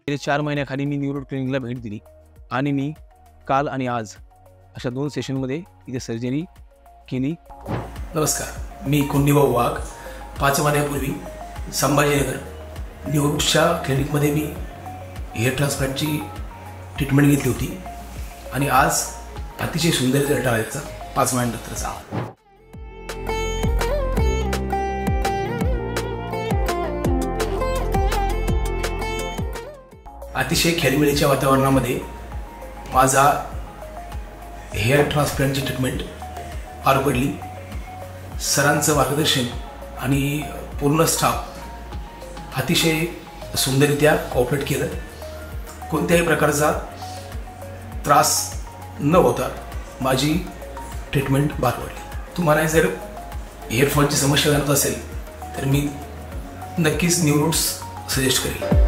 गेल्या 4 महिन्याखाली मी न्यूरो क्लिनिकला भेट दिली आणि मी काल आणि आज अशा 2 सेशनमध्ये इथे सर्जरी केली। नमस्कार, मी कुंडीभाऊ वाघ। 5 महिन्यापूर्वी संभाजीनगर न्यूरोच्या क्लिनिकमध्ये मी हेअर ट्रान्सप्लांटची ट्रीटमेंट घेतली होती आणि आज अतिशय सुंदर रिझल्ट आला याचा 5 महिन्यानंतरचा। अतिशय खेळीमेळीच्या वातावरणामध्ये माझा हेअर ट्रान्सप्लांटची ट्रीटमेंट पार पडली। सरांचं मार्गदर्शन आणि पूर्ण स्टाफ अतिशय सुंदररित्या कोऑपरेट केलं। कोणत्याही प्रकारचा त्रास न होता माझी ट्रीटमेंट पार पडली। तुम्हाला जर हेअरफॉलची समस्या जाणवत असेल तर मी नक्कीच न्यूरोट्स सजेस्ट करेन।